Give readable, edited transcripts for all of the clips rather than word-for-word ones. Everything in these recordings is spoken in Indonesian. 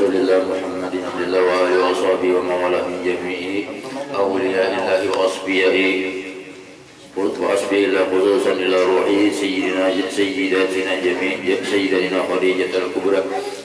Rasulillah Muhammadin abdillah wa alihi wa sahbihi wa mawalah min jami'i awliyaillahi wa asbiyai wa asbiyillah khususan ila ruhi sayyidatina sayyidatina Khadijatul Kubra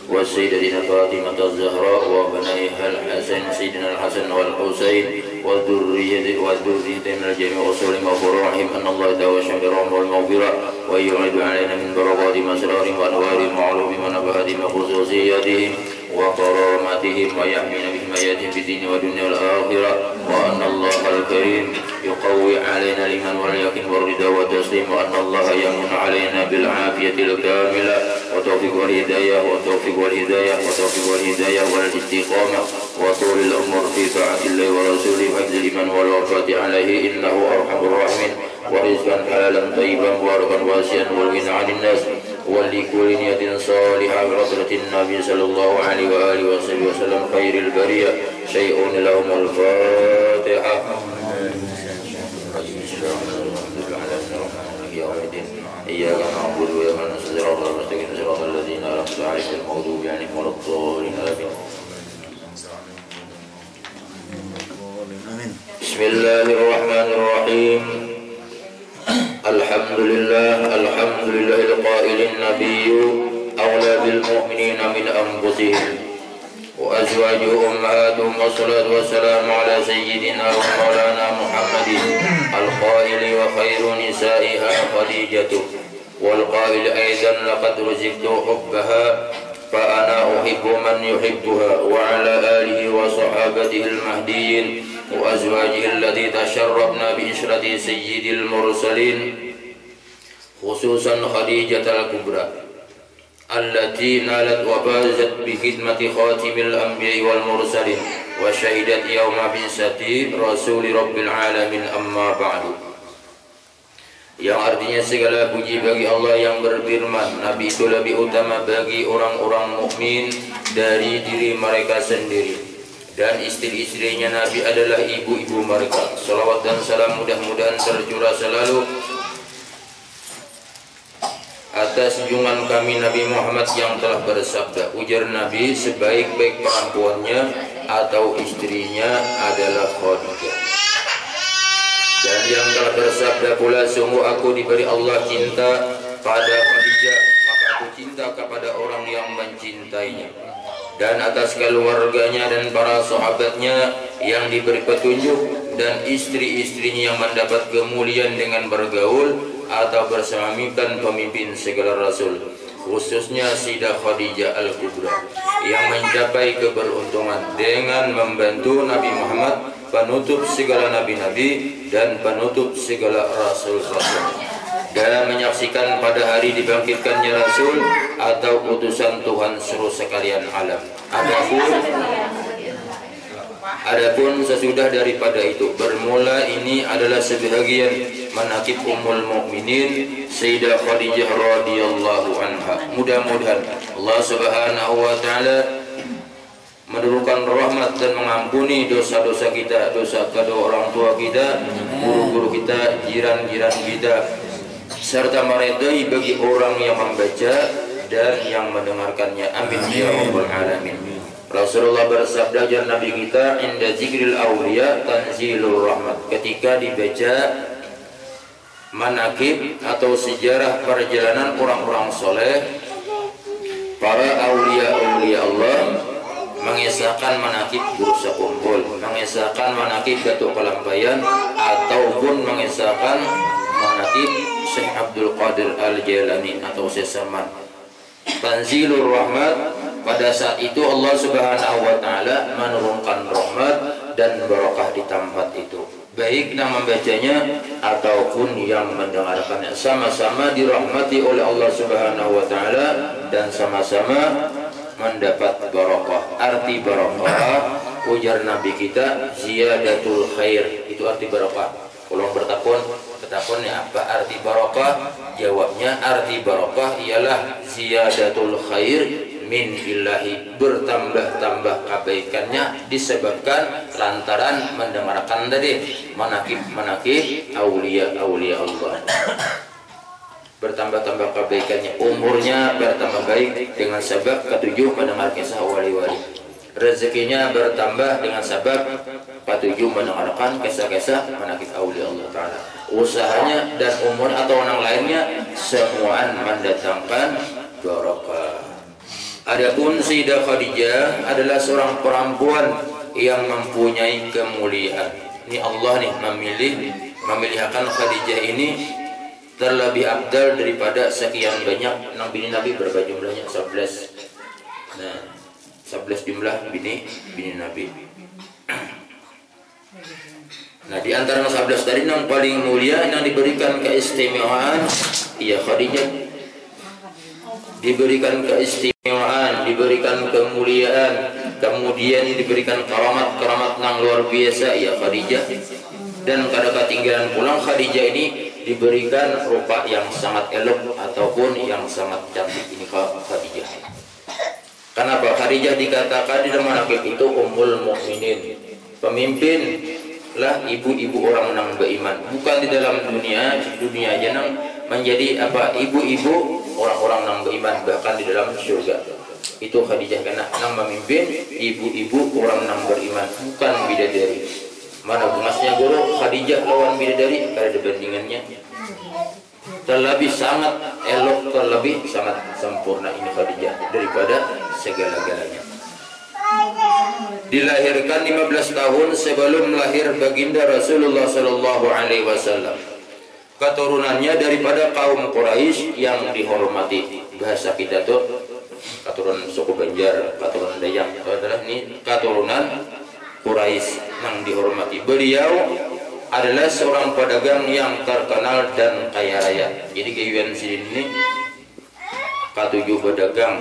wa sayyidatina Fatimah az-Zahra wa banaiha al-Hasan sayyidina al-Hasan wal Husain wa dhurriyyatihim al-jami' wa sallim wa furahim anna Allah ta'ala syamiran wal maghfirah wa yu'idu alaina min barakati masrarihim wa anwarihim wa ulumihim wa nabahatihim wa khususiyatihim wa karamatihim wa yahmina bihim ayatihim fi dini wa dunya wal akhirah wa anna Allah al-karim yuqawwi alaina liman wal yakin wal rida wa taslim wa anna Allah yamun alaina bil afiyatil kamilah wa tawfiq wal hidayah wa tawfiq wal hidayah wa tawfiq wal hidayah wal istiqamah wa tulil umur fi ta'atillahi wa rasulihi wa hifdzil iman wal wafati alaihi innahu arhamur rahimin wa rizqan halalan tayyiban mubarakan wasi'an wal ghina 'anil nas wa li kulli niyatin salihah bi hadratin nabi sallallahu alaihi wa alihi wa sallam khairil bariyah syai'un lahumul fatihah. إياك نعبد وإياك نستعين صراط المستقيم صراط الذين أنعمت عليهم غير المغضوب عليهم ولا الضالين آمين. بسم الله الرحمن الرحيم. الحمد لله القائل النبي أولى بالمؤمنين من أنفسهم وأزواجه أمهاتهم والصلاة والسلام على سيدنا ومولانا محمد القائل وخير نسائها خديجة والقائل أيضا لقد رزقت حبها فأنا أحب من يحبها وعلى آله وصحابته المهديين وأزواجه التي تشرفنا بإشرة سيد المرسلين خصوصا خديجة الكبرى التي نالت وفازت بخدمة خاتم الأنبياء والمرسلين وشهدت يوم بعثة رسول رب العالمين أما بعد. Yang artinya segala puji bagi Allah yang berfirman, Nabi itu lebih utama bagi orang-orang mukmin dari diri mereka sendiri, dan istri-istrinya Nabi adalah ibu-ibu mereka. Salawat dan salam mudah-mudahan tercurah selalu atas junjungan kami Nabi Muhammad yang telah bersabda, ujar Nabi, sebaik-baik perempuannya atau istrinya adalah Khadijah. Dan yang telah bersabda pula, sungguh aku diberi Allah cinta pada Khadijah, maka aku cinta kepada orang yang mencintainya. Dan atas keluarganya dan para sahabatnya yang diberi petunjuk, dan istri-istrinya yang mendapat kemuliaan dengan bergaul atau bersamamikan pemimpin segala rasul, khususnya Sayyidah Khadijah Al-Kubra yang mencapai keberuntungan dengan membantu Nabi Muhammad, penutup segala nabi-nabi dan penutup segala rasul-rasul, dalam menyaksikan pada hari dibangkitkannya Rasul atau utusan Tuhan seluruh sekalian alam. Adapun sesudah daripada itu, bermula ini adalah sebahagian manaqib Ummul Mukminin Sayyidah Khadijah radhiyallahu anha. Mudah-mudahan Allah Subhanahu wa taala menurunkan rahmat dan mengampuni dosa-dosa kita, dosa kedua orang tua kita, guru-guru kita, jiran-jiran kita, serta meridai bagi orang yang membaca dan yang mendengarkannya. Amin ya rabbal alamin. Rasulullah bersabda, jar Nabi kita, inda zikril awliya tanzilur rahmat. Ketika dibaca manaqib atau sejarah perjalanan orang-orang soleh, para awliya-awliya Allah mengisahkan manaqib bursa kumpul, mengisahkan manaqib Datuk Kelampayan, ataupun mengisahkan manaqib Syekh Abdul Qadir Al-Jailani atau Syekh Saman. Tanzilur rahmat, pada saat itu Allah Subhanahu wa taala menurunkan rahmat dan barakah di tempat itu, baik yang membacanya ataupun yang mendengarkannya, sama-sama dirahmati oleh Allah Subhanahu wa taala dan sama-sama mendapat barakah. Arti barakah, ujar Nabi kita, ziyadatul khair, itu arti barakah. Kalau bertakun apa arti barakah? Jawabnya, arti barakah ialah ziyadatul khair min illahi, bertambah-tambah kebaikannya disebabkan lantaran mendengarkan tadi manaqib-manaqib aulia-aulia Allah. bertambah-tambah kebaikannya, umurnya bertambah baik dengan sebab ketujuh mendengar kisah wali-wali, rezekinya bertambah dengan sebab ketujuh mendengarkan kisah-kisah manaqib aulia Allah Ta'ala, usahanya dan umur atau orang lainnya semuaan mendatangkan barokah. Adapun Sayyidah Khadijah adalah seorang perempuan yang mempunyai kemuliaan. Ini Allah nih memilihkan Khadijah ini terlebih abdal daripada sekian banyak bini Nabi. Berapa jumlahnya? 11. Nah, 11 jumlah bini Nabi. Nah, di antara 11 tadi yang paling mulia yang diberikan keistimewaan, iya Khadijah. Diberikan keistimewaan, diberikan kemuliaan, kemudian diberikan karamat yang luar biasa, ya Khadijah. Dan kada ketinggalan pulang Khadijah ini diberikan rupa yang sangat elok ataupun yang sangat cantik. Ini Khadijah. Kenapa Khadijah dikatakan di dalam manaqib itu ummul mukminin, pemimpin lah, ibu-ibu orang yang beriman, bukan di dalam dunia aja nang menjadi apa, ibu-ibu orang-orang yang beriman bahkan di dalam surga. Itu Khadijah karena nang memimpin ibu-ibu orang yang beriman, bukan bidadari. Mana bungasnya guru Khadijah lawan bidadari, kada ada bandingannya. Terlebih sangat elok, terlebih sangat sempurna ini Khadijah daripada segala-galanya. Dilahirkan 15 tahun sebelum lahir baginda Rasulullah sallallahu alaihi wasallam. Keturunannya daripada kaum Quraisy yang dihormati. Bahasa kita tuh keturunan suku Banjar, keturunan Dayak, adalah ini keturunan Quraisy yang dihormati. Beliau adalah seorang pedagang yang terkenal dan kaya raya. Jadi kewian sini ketujuh pedagang.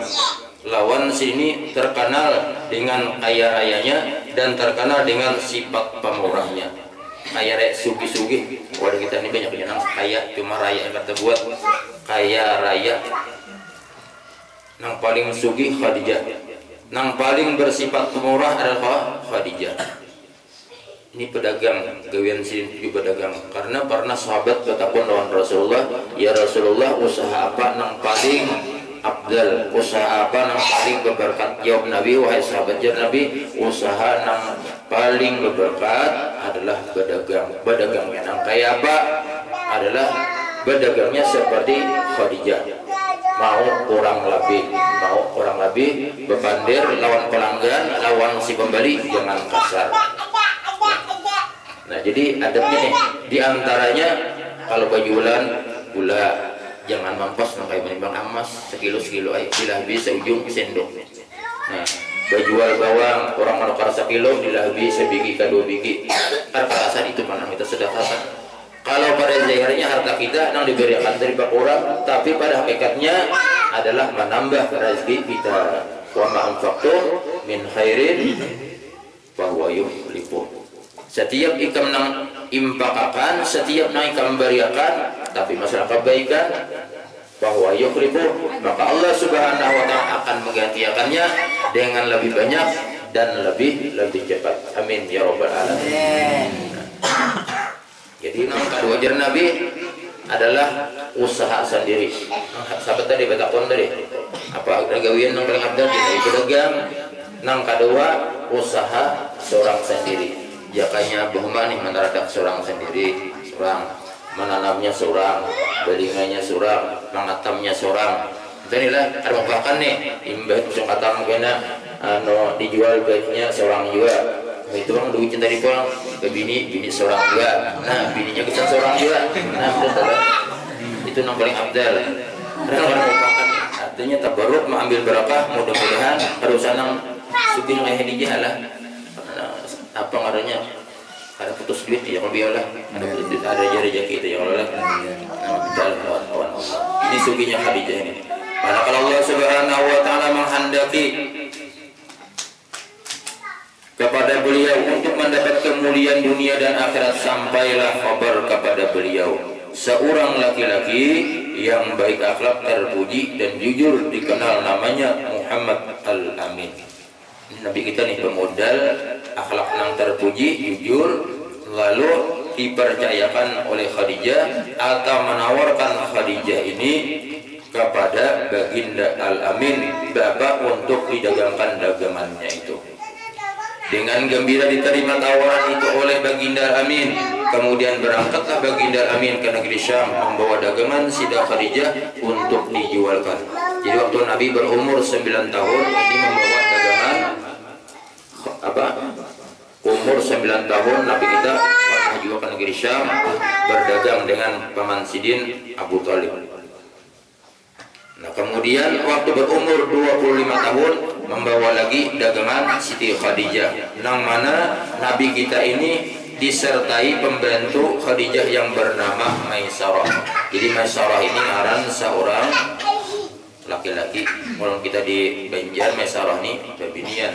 Lawan sini terkenal dengan kaya rayanya dan terkenal dengan sifat pemurahnya. Kaya raya sugi-sugi. Waduh, kita ini banyak yang kaya cuma raya kata buat kaya raya. Nang paling sugi Khadijah. Nang paling bersifat pemurah adalah Khadijah. Ini pedagang, gawian sini juga pedagang. Karena pernah sahabat bertakun lawan Rasulullah, ya Rasulullah, usaha apa nang paling abdal, usaha apa nang paling berberkat? Jawab Nabi, wahai sahabat Nabi, usaha nang paling berberkat adalah berdagang. Berdagangnya nang kaya apa? Adalah berdagangnya seperti Khadijah. Mau orang lebih berpandir lawan pelanggan, lawan si pembeli jangan kasar. Nah, jadi adabnya nih, diantaranya kalau bajulan gula jangan mampus kayak menimbang emas sekilo aja dilahbi seujung sendok. Nah, bajual bawang orang menukar sekilo dilahbi sebiji ke 2 biji. Perkarasan itu mana kita sedekahkan. Kalau pada zahirnya harta kita yang diberikan dari orang, tapi pada hakikatnya adalah menambah rezeki kita. Wa ma anfaqtum min khairin fa huwa yukhlifuh. Setiap ikam nang impakakan, setiap nang ikam beriakan, tapi masalah kebaikan bahwa yukhlifuh, maka Allah Subhanahu wa taala akan menggantikannya dengan lebih banyak dan lebih cepat. Amin ya rabbal alamin. Jadi nang kedua ajar Nabi adalah usaha sendiri. Sahabat tadi bertakon tadi, apa gawian nang paling abdal jadi pedagang. Nang kedua usaha seorang sendiri. Jakanya bahuma nih menaradak seorang sendiri, seorang menanamnya seorang, belinganya seorang, mengatamnya seorang. Inilah ada bahkan nih imbah itu katam kena dijual baiknya seorang juga. Itu bang duit cinta dipulang ke bini seorang juga. Nah, bininya kita seorang juga. Nah, betul. Itu yang paling abdal. Karena orang merupakan artinya tabarruk mengambil berkah, mudah-mudahan perusahaan yang sugih kayak Khadijah lah. Apa ngaruhnya? Ada putus duit ya kalau biarlah. Ada putus duit, ada rezeki itu ya kalau lah. Nah, betul kawan-kawan. Ini sugihnya Khadijah ini. Karena kalau Allah Subhanahu wa taala menghendaki kepada beliau untuk mendapat kemuliaan dunia dan akhirat, sampailah kabar kepada beliau seorang laki-laki yang baik akhlak, terpuji dan jujur, dikenal namanya Muhammad Al-Amin. Nabi kita nih pemodal akhlak yang terpuji, jujur, lalu dipercayakan oleh Khadijah atau menawarkan Khadijah ini kepada Baginda Al-Amin bapak untuk didagangkan dagangannya itu. Dengan gembira diterima tawaran itu oleh Baginda Al-Amin, kemudian berangkatlah Baginda Al-Amin ke negeri Syam membawa dagangan Sayyidah Khadijah untuk dijualkan. Jadi waktu Nabi berumur 9 tahun ini membawa dagangan umur 9 tahun Nabi kita pernah juga ke negeri Syam berdagang dengan paman Sidin Abu Thalib. Nah kemudian waktu berumur 25 tahun membawa lagi dagangan Siti Khadijah, yang mana Nabi kita ini disertai pembantu Khadijah yang bernama Maisarah. Jadi Maisarah ini ngaran seorang laki-laki. Kalau kita di Banjar Maisarah ini Babinian.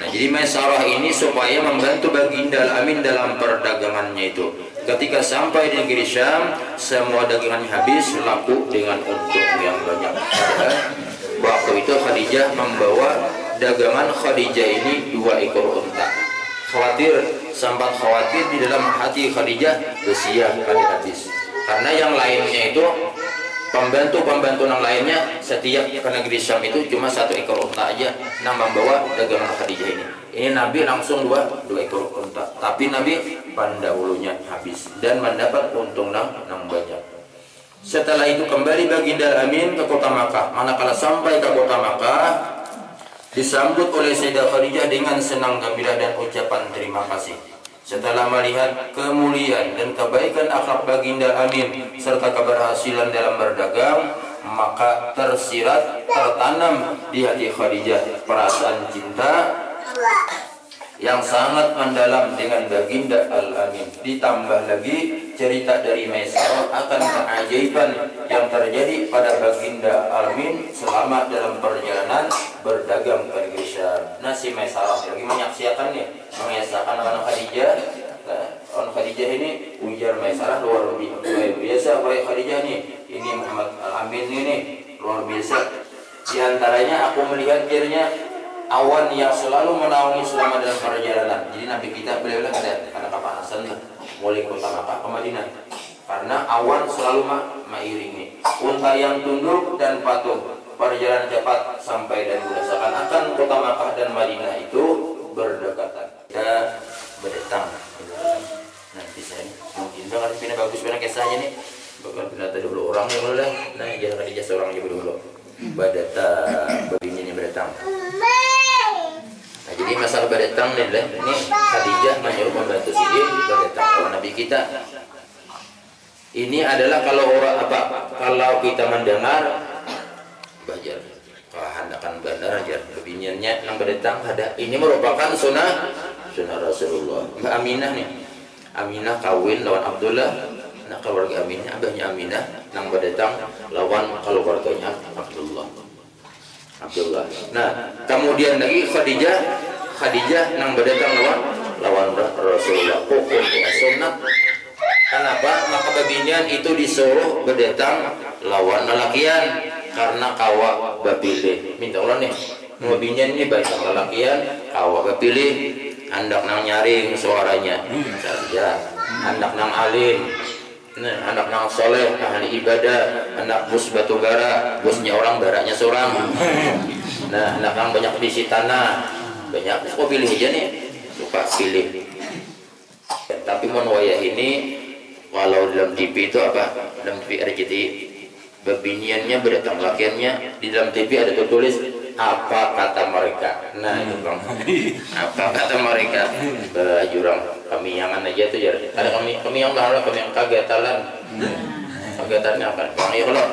Nah jadi Maisarah ini supaya membantu Baginda Al-Amin dalam perdagangannya itu. Ketika sampai di negeri Syam, semua dagangannya habis, laku dengan untung yang banyak. Waktu itu Khadijah membawa dagangan Khadijah ini 2 ekor unta. Sempat khawatir di dalam hati Khadijah, bersiap kali habis. Karena yang lainnya itu pembantu yang lainnya setiap ke negeri Syam itu cuma 1 ekor unta aja, yang membawa dagangan Khadijah ini. Ini Nabi langsung 2 ekor unta, tapi Nabi pendahulunya habis dan mendapat untung nang banyak. Setelah itu kembali Baginda Al-Amin ke kota Makkah. Manakala sampai ke kota Makkah, disambut oleh Sayyidah Khadijah dengan senang gembira dan ucapan terima kasih. Setelah melihat kemuliaan dan kebaikan akhlak Baginda Al-Amin serta keberhasilan dalam berdagang, maka tertanam di hati Khadijah perasaan cinta yang sangat mendalam dengan Baginda Al-Amin. Ditambah lagi cerita dari Maisarah akan keajaiban yang terjadi pada Baginda Al-Amin selama dalam perjalanan berdagang ke negeri Syam. Nah si Maisarah lagi menyaksikan mengisahkan anak Khadijah. Anak Khadijah ini ujar Maisarah luar biasa. Baik Khadijah ini Muhammad Al-Amin ini luar biasa. Di antaranya aku melihat dirinya awan yang selalu menaungi selama dalam perjalanan. Jadi Nabi kita beliau ada kepanasan mulai kota Makkah ke Madinah karena awan selalu mengiringi. Unta yang tunduk dan patuh, perjalanan cepat sampai dan berdasarkan akan kota Makkah dan Madinah itu berdekatan. Kita berdatang. Nanti saya mungkin kalau pindah bagus pindah kisahnya nih. Bukan pindah dulu orang yang mulai. Nah jangan Khadijah seorang aja dulu. Badata babinya berdatang. Nah, jadi masalah berdatang ini Khadijah menyuruh membantu Sidin berdatang. Kalau Nabi kita ini adalah kalau kita mendengar bajar kehendakan bandar aja lebihnya yang berdatang ada. Ini merupakan sunnah Rasulullah. Mbak Aminah nih, Aminah kawin lawan Abdullah. Nah keluarga Aminah, abahnya Aminah yang berdatang lawan keluarganya Abdullah. Nah, kemudian lagi Khadijah nang berdatang lawan Rasulullah. Hukum sunnah. Kenapa? Maka babinian itu disuruh berdatang lawan lelakian karena kawa bapilih. Minta Allah nih, babinian ini baik lelakian, kawa bapilih, andak nang nyaring suaranya. Saja, andak nang alim. Nah, anak nang soleh, ahli ibadah, anak bus batu bara, busnya orang baraknya seorang. Nah, anak nang banyak bisi tanah, banyak. Kok pilih aja nih, suka pilih. Tapi monwaya ini, walau dalam TV itu dalam TV RCTI, babiniannya berdatang lakiannya, di dalam TV ada tulis apa kata mereka. Nah itu bang, apa kata mereka jurang kami yangan aja tuh ya. Ada kami yang bahala, kami yang kagetalan. Kagetannya apa? Bang ya kalau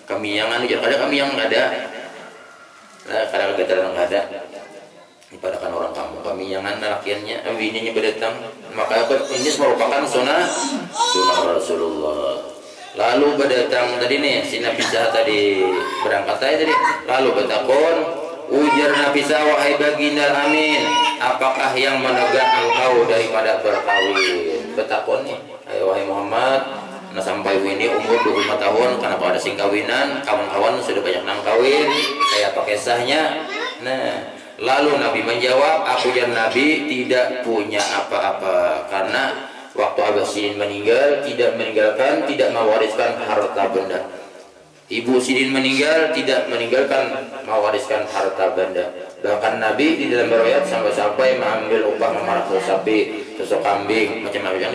kami yangan aja. Ada kami yang nggak ada. Nah kadang kagetalan nggak ada. Dipadakan orang kamu kami yangan lakiannya, bininya berdatang. Maka ini merupakan sunnah Rasulullah. Lalu berdatang tadi nih si Nabi tadi berangkat tadi lalu bertakon ujar Nabi wahai Baginda Al-Amin, apakah yang menegak engkau daripada berkawin? Bertakon nih wahai Muhammad, nah sampai ini umur 25 tahun karena ada sing kawinan, kawan-kawan sudah banyak nang kawin kayak pakai sahnya. Nah lalu Nabi menjawab, aku dan Nabi tidak punya apa-apa karena waktu Abah Sidin meninggal tidak meninggalkan, tidak mewariskan harta benda. Ibu Sidin meninggal tidak meninggalkan mewariskan harta benda. Bahkan Nabi di dalam riwayat sampai mengambil upah memarah sapi, sosok kambing, macam-macam yang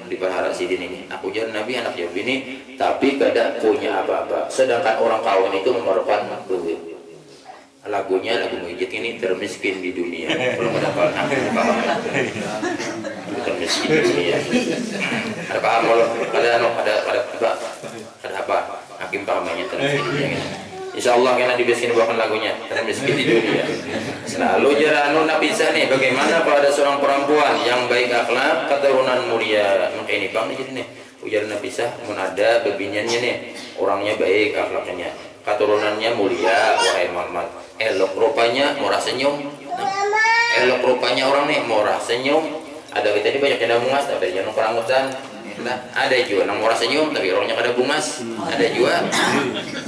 dipelihara Sidin ini. Aku jadi Nabi anak Yahudi ini, tapi tidak punya apa-apa. Sedangkan orang kawin itu memerlukan duit. Lagunya lagu Mujid ini termiskin di dunia. Belum ada paham, termiskin di dunia. Ada paham kalau ada apa? Hakim pahamannya termiskin di dunia. Insya Allah kena dibiasakan bawakan lagunya termiskin di dunia. Selalu jaranu napisah nih. Bagaimana kalau ada seorang perempuan yang baik akhlak, keturunan mulia. Maka ini bang nih jadi nih. Ujar napisah menada bebinyannya nih. Orangnya baik akhlaknya, keturunannya mulia. Wahai Muhammad, elok rupanya murah senyum. Elok rupanya orang nih murah senyum. Ada kita di banyak yang bungas, tapi jangan perangutan. Nah, ada juga yang murah senyum tapi orangnya kada bungas. Ada juga.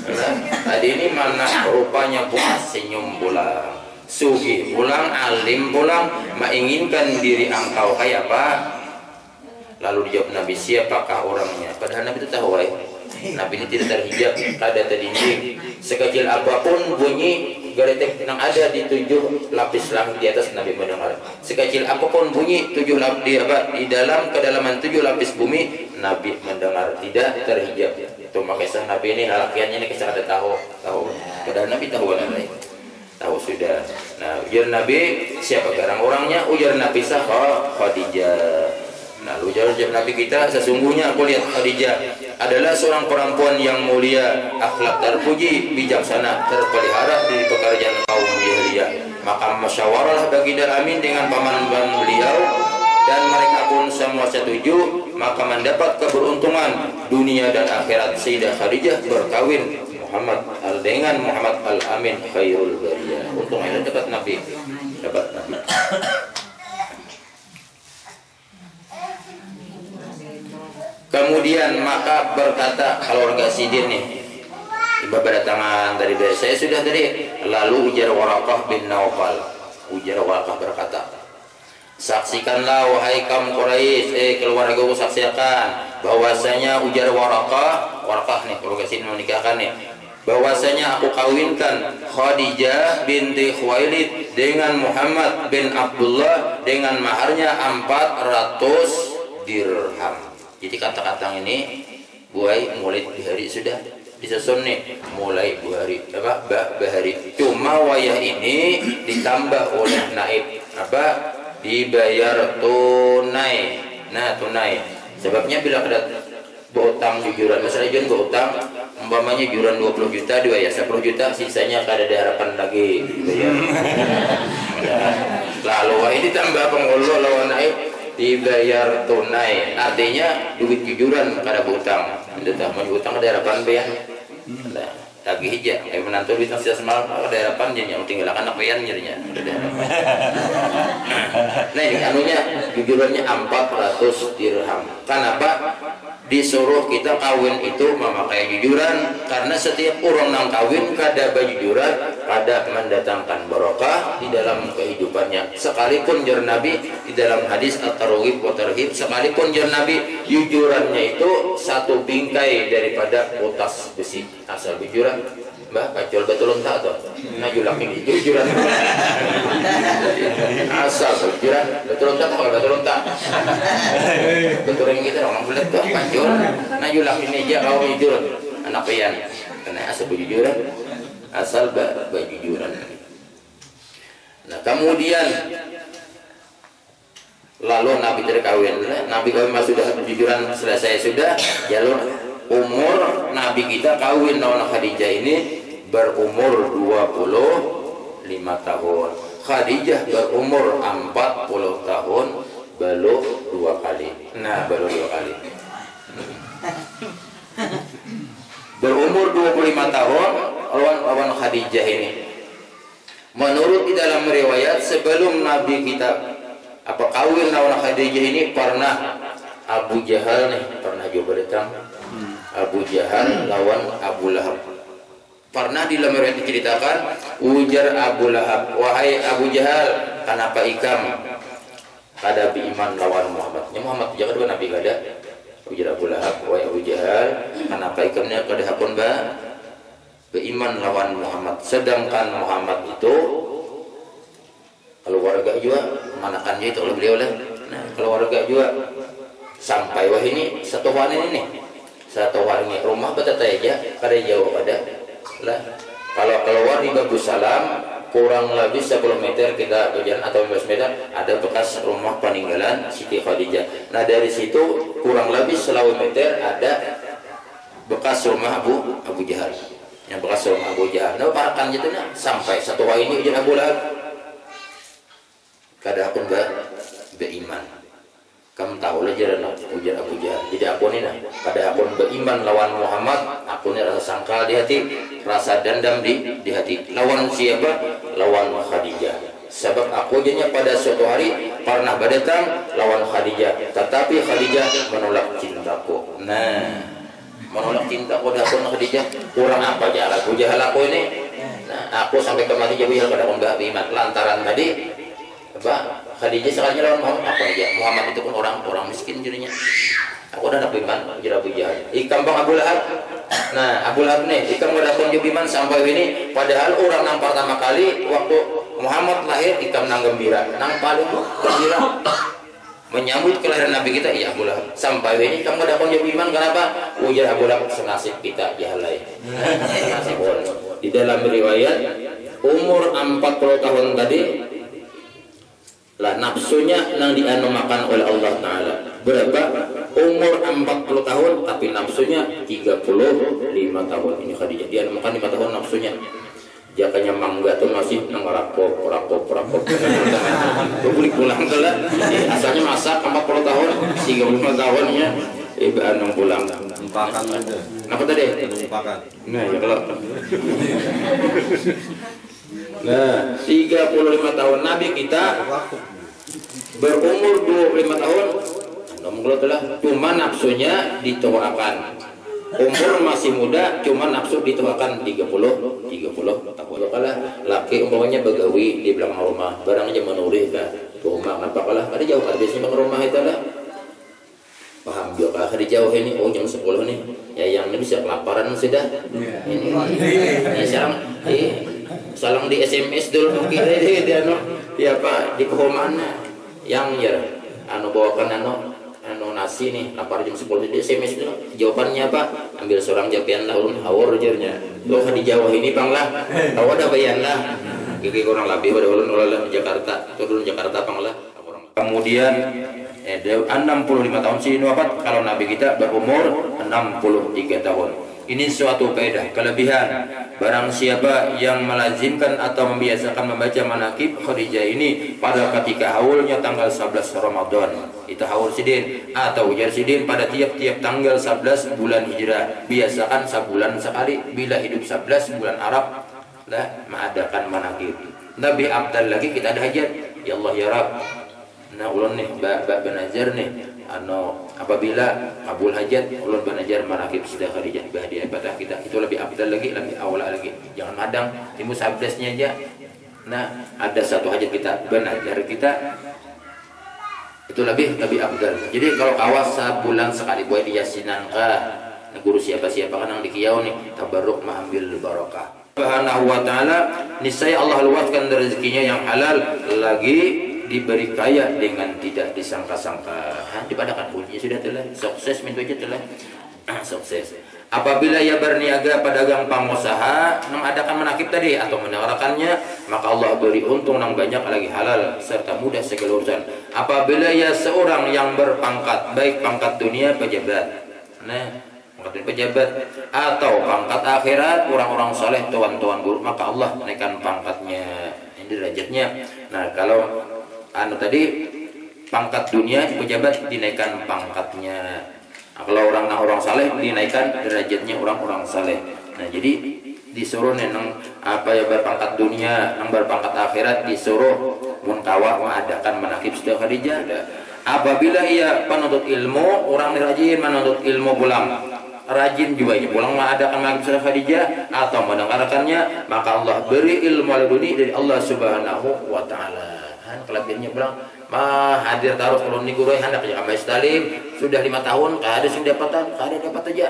Nah, tadi ini mana rupanya bungas senyum pulang, sugi pulang, alim pulang, menginginkan diri engkau kayak apa? Lalu dijawab Nabi, siapakah orangnya? Padahal Nabi itu tahu, Nabi ini tidak terhijab, kada terdinding. Sekecil apapun bunyi geletek yang ada di 7 lapis langit di atas, Nabi mendengar. Sekecil apapun bunyi 7 lapis di dalam kedalaman 7 lapis bumi, Nabi mendengar, tidak terhijab. Itu makanya Nabi ini halakiannya ini kisah ada tahu. Padahal Nabi tahu lain. Tahu sudah. Nah, ujar Nabi, siapa garang orangnya? Ujar Nabi Khadijah. Nah, ujar Nabi kita, sesungguhnya aku lihat Khadijah adalah seorang perempuan yang mulia, akhlak terpuji, bijaksana, terpelihara dari pekerjaan kaum jahiliyah. Maka musyawarahlah Baginda Amin dengan paman-paman beliau, dan mereka pun semua setuju, maka mendapat keberuntungan dunia dan akhirat. Sayyidah Khadijah berkawin dengan Muhammad Al-Amin khairul bariyah. Untung ini dapat Nabi. Kemudian maka berkata keluarga Sidin nih, ibu berdatangan dari saya sudah tadi. Lalu ujar Waraqah bin Naufal, berkata, saksikanlah wahai kaum Quraisy, keluargaku saksikan bahwasanya ujar Waraqah nih keluarga Sidin menikahkan nih, bahwasanya aku kawinkan Khadijah binti Khuwailid dengan Muhammad bin Abdullah dengan maharnya 400 dirham. Jadi kata-kata ini buai mulai di hari sudah disusun nih, mulai bahari. Cuma wayah ini ditambah oleh naib dibayar tunai. Nah, tunai. Sebabnya bila ada berutang jujuran, misalnya jujuran berutang, umpamanya jujuran 20 juta dibayar 10 juta, sisanya kada ada harapan lagi dibayar. Lalu ini ditambah pengulu lawan naib dibayar tunai, artinya duit jujuran kada berutang. Entah mau utang ada harapan bayan. Nah, lagi hija, kayak menantu duit nasi semalam ada harapan jadinya, tinggal anak bayan jadinya. Nah ini anunya jujurannya 400 dirham. Kenapa disuruh kita kawin itu memakai jujuran? Karena setiap orang nang kawin kada bajujuran, kada mendatangkan barokah di dalam kehidupannya. Sekalipun jar Nabi di dalam hadis at-targhib wa tarhib, sekalipun jar Nabi jujurannya itu satu bingkai daripada potas besi. Asal jujuran Mbak kacol betul entah tuh. Nah julak ini jujuran. Asal jujuran betul entah kalau betul entah. Betul yang kita orang bulat tuh kacol. Nah julak ini aja kau jujur anak pian. Karena asal jujuran, asal jujuran. Nah kemudian lalu Nabi terkawin. Nabi kawin sudah jujuran selesai sudah jalur umur Nabi kita kawin lawan Khadijah ini berumur 25 tahun. Khadijah berumur 40 tahun, baru 2 kali. Nah, baru 2 kali. Berumur 25 tahun lawan Khadijah ini. Menurut di dalam riwayat sebelum Nabi kita kawin lawan Khadijah ini pernah Abu Jahal nih pernah juga datang. Abu Jahal lawan Abu Lahab. Pernah di dalam riwayat diceritakan ujar Abu Lahab, wahai Abu Jahal, kenapa ikam kada beriman lawan Muhammad. Nya Muhammad jangan dua nabi kada. Ujar Abu Lahab wa Abu Jahal, kenapa ikamnya kada hakun beriman lawan Muhammad. Sedangkan Muhammad itu keluarga juga manakannya itu oleh beliau lah. Nah, keluarga juga sampai wah ini satu hari ini rumah betata aja kada jauh ada lah. Kalau keluar di Bagus Salam kurang lebih 10 meter kita berjalan atau 15 meter ada bekas rumah peninggalan Siti Khadijah. Nah dari situ kurang lebih 10 meter ada bekas rumah Abu Jahal. Yang bekas rumah Abu Jahal. Nah parakan gitu nah sampai satu hari ini ujian Abu Lahab. Kada pun beriman. Kamu tahu lah jalan ujian Abu Jahal. Jadi aku ni nah pada aku beriman lawan Muhammad, aku ni rasa sangkal di hati, rasa dendam di hati. Lawan siapa? Lawan Khadijah. Sebab aku jadinya pada suatu hari pernah berdatang lawan Khadijah, tetapi Khadijah menolak cintaku. Nah, menolak cintaku dah pun Khadijah. Kurang apa jalan Abu Jahal aku ini? Nah, aku sampai kemari jauh pada aku beriman lantaran tadi. Apa? Khadijah sekalinya lawan Muhammad apa aja? Muhammad itu pun orang miskin jadinya. Aku udah dapat iman, jadi Abu Jahal. Ikam bang Abu Lahab. Nah, Abu Lahab nih, ikam udah dapat iman sampai ini. Padahal orang yang pertama kali waktu Muhammad lahir, ikam nang gembira, nang paling gembira menyambut kelahiran Nabi kita. Iya Abu Lahab. Sampai ini kamu udah dapat iman kenapa? Ujar Abu Lahab senasib kita Jahal lain. Di dalam riwayat umur 40 tahun tadi lah nafsunya nang dianu makan oleh Allah Ta'ala. Berapa? Umur 40 tahun tapi nafsunya 35 tahun. Ini Khadijah dianu makan 5 tahun nafsunya. Jakanya mangga tuh masih nang rakop. Boleh pulang ke lah. Asalnya masak 40 tahun 35 tahunnya ibu anu pulang. Numpakan aja. Apa tadi? Numpakan. Nah ya kalau nah 35 tahun Nabi kita berumur 25 tahun telah cuma nafsunya dituakan. Umur masih muda cuma nafsu dituakan 30 tahun. Kalah laki umpamanya begawi di belakang rumah barang aja menurih kan rumah kenapa kalah ada jauh kan biasanya bang rumah itu lah paham juga kalau di jauh ini oh jam 10 nih ya yang ini bisa kelaparan sudah ini sekarang salang di SMS dulu kita dia ya Pak di mana yang ya anu bawakan anu nasi nih lapar jam 10 di SMS dulu jawabannya apa ambil seorang japian laun hawur jernya lo di Jawa ini Bang lah tahu ada bayan lah gigi kurang lebih pada ulun di Jakarta turun Jakarta Bang lah kemudian 65 tahun sih wafat kalau Nabi kita berumur 63 tahun. Ini suatu kaidah kelebihan barang siapa yang melazimkan atau membiasakan membaca manaqib Khadijah ini pada ketika haulnya tanggal 11 Ramadan itu haul sidin atau ujar sidin pada tiap-tiap tanggal 11 bulan Hijrah biasakan sebulan sekali bila hidup 11 bulan Arab lah mengadakan manaqib. Nabi abdal lagi kita ada hajat ya Allah ya Rabb. Nah ulun nih benajar nih apabila kabul hajat ulun benajar manaqib Sayyidah Khadijah bahdia pada kita itu lebih abdal lagi lebih awal lagi jangan madang timu sabdasnya aja. Nah ada satu hajat kita benajar kita itu lebih abdal. Jadi kalau awas sebulan sekali buat yasinan guru siapa kan yang dikiau nih tabarruk mengambil barokah Subhanahu wa ta'ala niscaya Allah luaskan rezekinya yang halal lagi diberi kaya dengan tidak disangka-sangka. Dipadakan bunyinya sudah telah sukses mintu aja telah sukses. Apabila ia berniaga pedagang pengusaha mengadakan manaqib tadi atau mendengarkannya maka Allah beri untung yang banyak lagi halal serta mudah segala urusan. Apabila ia seorang yang berpangkat baik pangkat dunia pejabat pangkat pejabat atau pangkat akhirat orang-orang soleh tuan-tuan guru maka Allah naikkan pangkatnya derajatnya. Nah kalau tadi pangkat dunia pejabat dinaikkan pangkatnya. Nah, kalau orang saleh dinaikkan derajatnya orang-orang saleh. Nah jadi disuruh nang apa ya berpangkat dunia, nang berpangkat akhirat disuruh munkawa mengadakan manaqib Sayyidah Khadijah. Apabila ia penuntut ilmu, orang rajin menuntut ilmu pulang. Rajin juga ini pulang mengadakan manaqib Sayyidah Khadijah atau mendengarkannya, maka Allah beri ilmu laduni dari Allah Subhanahu wa taala. kelebihannya bilang hadir taruh kalau ni guru hendak ya ambais talim sudah 5 tahun kada sing dapatan kada dapat aja.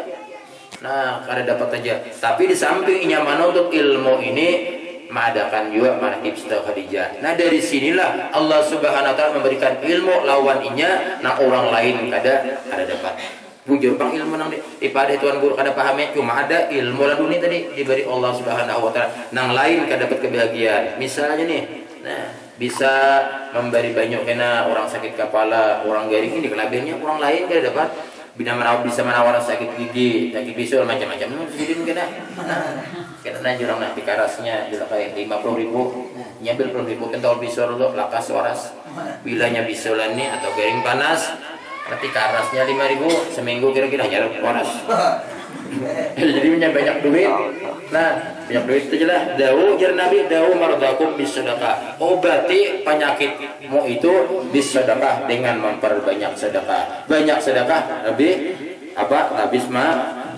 Nah, kada dapat aja. Tapi di samping inya menuntut ilmu ini mengadakan juga manakib Siti Khadijah. Nah, dari sinilah Allah Subhanahu wa taala memberikan ilmu lawan inya nah orang lain kada dapat. Bujur bang ilmu nang ipada tuan guru kada pahamnya cuma ada ilmu lah dunia tadi diberi Allah Subhanahu wa taala. Nang lain kada dapat kebahagiaan. Misalnya nih, nah bisa memberi banyak kena orang sakit kepala, orang garing ini kelebihannya orang lain kada dapat. Bisa menawar sakit gigi, sakit bisul macam-macam. Jadi kena. Kena jurang nanti karasnya juga kayak 50.000 nyambil 10.000 kentol bisul lo lakas waras. Bilanya bisulan nih atau garing panas nanti karasnya 5.000 seminggu kira-kira jalan waras. Jadi punya banyak duit. Nah, banyak duit itu jelas. Dawu jar Nabi, dawu mardakum bisedekah. Obati penyakitmu itu bisedekah dengan memperbanyak sedekah. Banyak sedekah lebih habis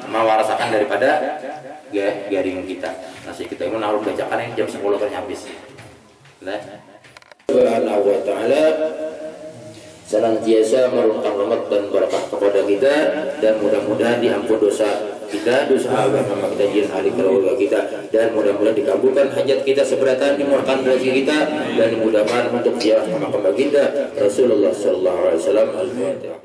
mewarasakan daripada garing kita. Nasi kita ini harus bacakan ini jam 10 kan habis. Nah, Subhanahu wa taala senantiasa merupakan rahmat dan berkah kepada kita dan mudah-mudahan diampun dosa kita, dosa agama kita, jin ahli keluarga kita, dan mudah-mudahan dikabulkan hajat kita seberatan dimurahkan rezeki kita dan mudah-mudahan untuk ziarah makam baginda Rasulullah sallallahu alaihi wasallam. Al-Fatihah.